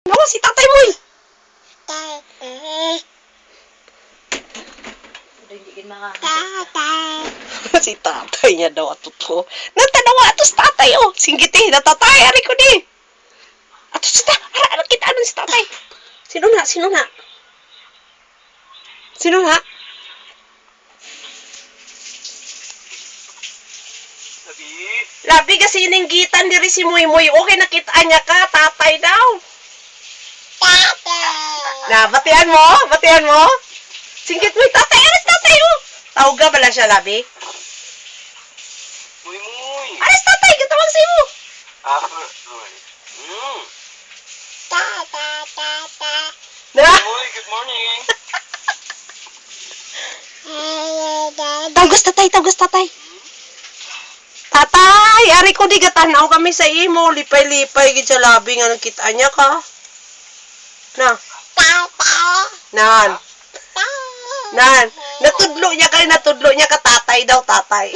Nawa si tatay mo eh. Si tatay niya daw ato to. Natanawa ato si tatay oh. Singgiti, natatay. Ari ko di. Ato si tatay. Ano kita ano si tatay? Sino na? Sino na? Sino na? Labi kasi ininggitan diri si Muy Muy. Okay, nakita niya ka. Tatay daw. Na, batian mo? Batian mo? Singgit mo, tatay. Aras tatay oh. Tawag bala siya, Labi. Muy muy. Aras tatay, katawag sa iyo. Na? Muy, good morning. Tawag tatay, tawag tatay. Tatay, ari ko di gatanaw kami sa imo. Lipay-lipay gid sa Labi nga nakita niya ka. Na. Nan. Nan. Natudlo niya kay natudlo niya ka tatay daw, tatay.